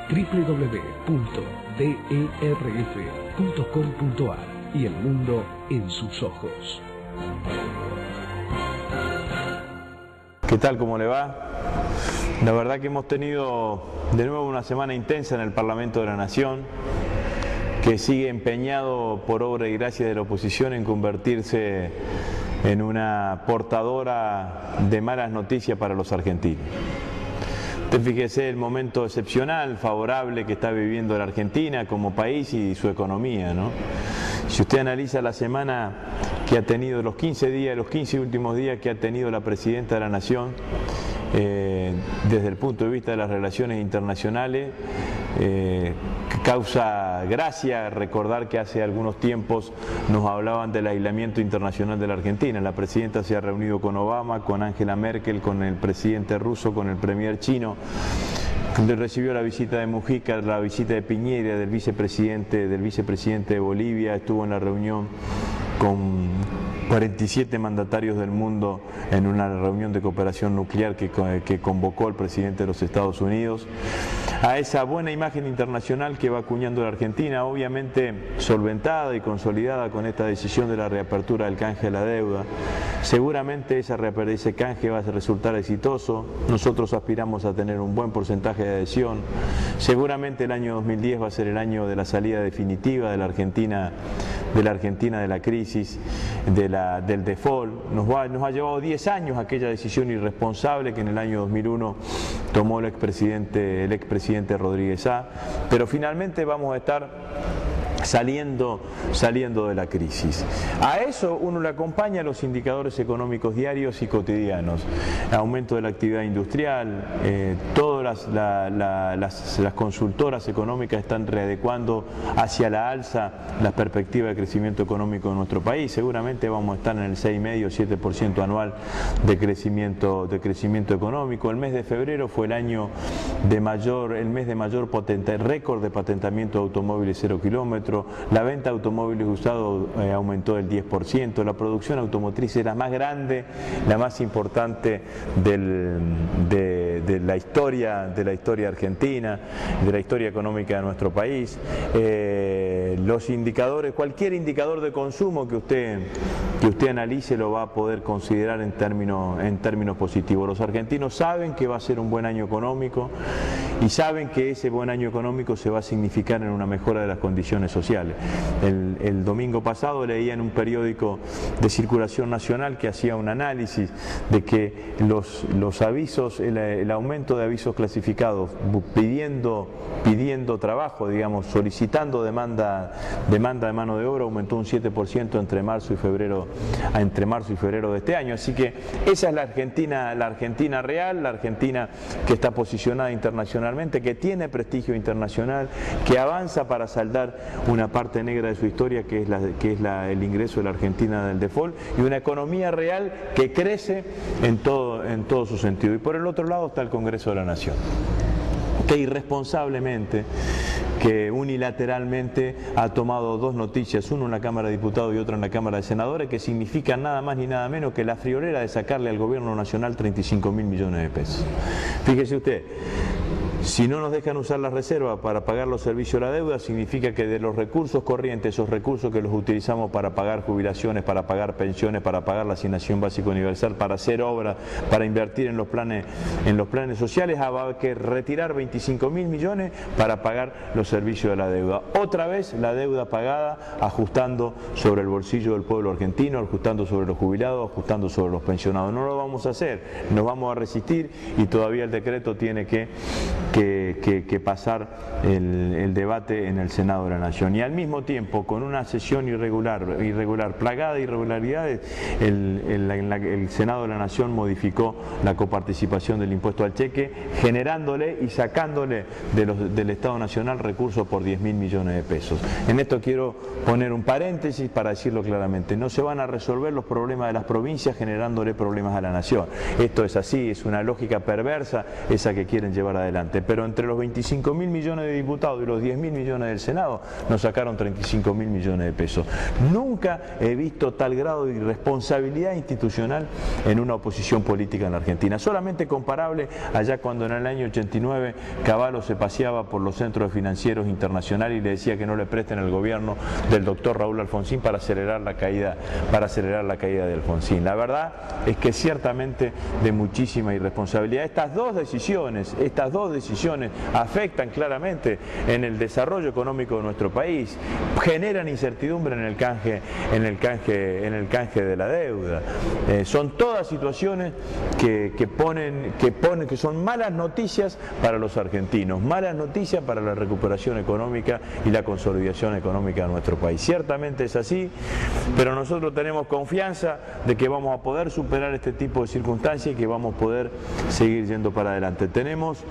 www.derf.com.ar y el mundo en sus ojos. ¿Qué tal? ¿Cómo le va? La verdad que hemos tenido de nuevo una semana intensa en el Parlamento de la Nación, que sigue empeñado por obra y gracia de la oposición en convertirse en una portadora de malas noticias para los argentinos. Usted fíjese el momento excepcional, favorable que está viviendo la Argentina como país y su economía, ¿no? Si usted analiza la semana que ha tenido, los 15 últimos días que ha tenido la Presidenta de la Nación, desde el punto de vista de las relaciones internacionales, causa gracia recordar que hace algunos tiempos nos hablaban del aislamiento internacional de la Argentina. La Presidenta se ha reunido con Obama, con Angela Merkel, con el presidente ruso, con el premier chino. Recibió la visita de Mujica, la visita de Piñera, del vicepresidente de Bolivia, estuvo en la reunión con 47 mandatarios del mundo en una reunión de cooperación nuclear que convocó el presidente de los Estados Unidos. A esa buena imagen internacional que va acuñando la Argentina, obviamente solventada y consolidada con esta decisión de la reapertura del canje de la deuda. Seguramente ese canje va a resultar exitoso. Nosotros aspiramos a tener un buen porcentaje de adhesión. Seguramente el año 2010 va a ser el año de la salida definitiva de la Argentina de la crisis, del default. Nos ha llevado 10 años aquella decisión irresponsable que en el año 2001 tomó el expresidente Rodríguez A. Pero finalmente vamos a estar saliendo de la crisis. A eso uno le acompaña los indicadores económicos diarios y cotidianos, aumento de la actividad industrial, todas las consultoras económicas están readecuando hacia la alza la perspectiva de crecimiento económico de nuestro país. Seguramente vamos a estar en el 6,5-7% anual de crecimiento económico. El mes de febrero fue el mes de mayor récord de patentamiento de automóviles 0 kilómetros. La venta de automóviles usados aumentó del 10%, la producción automotriz era más grande, la más importante de la historia argentina, de la historia económica de nuestro país. Los indicadores, cualquier indicador de consumo que usted analice lo va a poder considerar en términos positivos. Los argentinos saben que va a ser un buen año económico y saben que ese buen año económico se va a significar en una mejora de las condiciones sociales. El domingo pasado leía en un periódico de circulación nacional que hacía un análisis de que los avisos, el aumento de avisos clasificados pidiendo trabajo, digamos, solicitando demanda de mano de obra aumentó un 7% entre marzo y febrero de este año. Así que esa es la Argentina real, la Argentina que está posicionada internacionalmente, que tiene prestigio internacional, que avanza para saldar una parte negra de su historia que es el ingreso de la Argentina del default, y una economía real que crece en todo su sentido. Y por el otro lado está el Congreso de la Nación, que irresponsablemente, que unilateralmente ha tomado dos noticias, una en la Cámara de Diputados y otra en la Cámara de Senadores, que significan nada más ni nada menos que la friolera de sacarle al gobierno nacional 35.000 millones de pesos. Fíjese usted, si no nos dejan usar las reservas para pagar los servicios de la deuda, significa que de los recursos corrientes, esos recursos que los utilizamos para pagar jubilaciones, para pagar pensiones, para pagar la asignación básica universal, para hacer obras, para invertir en los planes sociales, va a haber que retirar 25.000 millones para pagar los servicios de la deuda. Otra vez la deuda pagada, ajustando sobre el bolsillo del pueblo argentino, ajustando sobre los jubilados, ajustando sobre los pensionados. No lo vamos a hacer, nos vamos a resistir y todavía el decreto tiene que pasar el debate en el Senado de la Nación. Y al mismo tiempo, con una sesión irregular, plagada de irregularidades, el Senado de la Nación modificó la coparticipación del impuesto al cheque, generándole y sacándole del Estado Nacional recursos por 10.000 millones de pesos. En esto quiero poner un paréntesis para decirlo claramente. No se van a resolver los problemas de las provincias generándole problemas a la Nación. Esto es así, es una lógica perversa esa que quieren llevar adelante. pero entre los 25.000 millones de diputados y los 10.000 millones del Senado nos sacaron 35.000 millones de pesos. Nunca he visto tal grado de irresponsabilidad institucional en una oposición política en la Argentina. Solamente comparable allá cuando en el año 89 Cavallo se paseaba por los centros financieros internacionales y le decía que no le presten al gobierno del doctor Raúl Alfonsín para acelerar la caída de Alfonsín. La verdad es que ciertamente de muchísima irresponsabilidad. Estas dos decisiones afectan claramente en el desarrollo económico de nuestro país, generan incertidumbre en el canje de la deuda. Son todas situaciones que son malas noticias para los argentinos, malas noticias para la recuperación económica y la consolidación económica de nuestro país. Ciertamente es así, pero nosotros tenemos confianza de que vamos a poder superar este tipo de circunstancias y que vamos a poder seguir yendo para adelante. Tenemos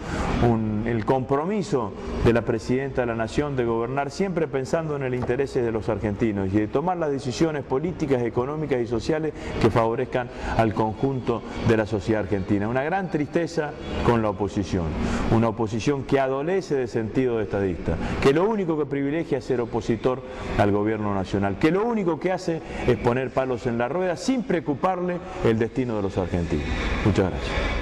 el compromiso de la Presidenta de la Nación de gobernar siempre pensando en el interés de los argentinos y de tomar las decisiones políticas, económicas y sociales que favorezcan al conjunto de la sociedad argentina. Una gran tristeza con la oposición, una oposición que adolece de sentido de estadista, que lo único que privilegia es ser opositor al gobierno nacional, que lo único que hace es poner palos en la rueda sin preocuparle el destino de los argentinos. Muchas gracias.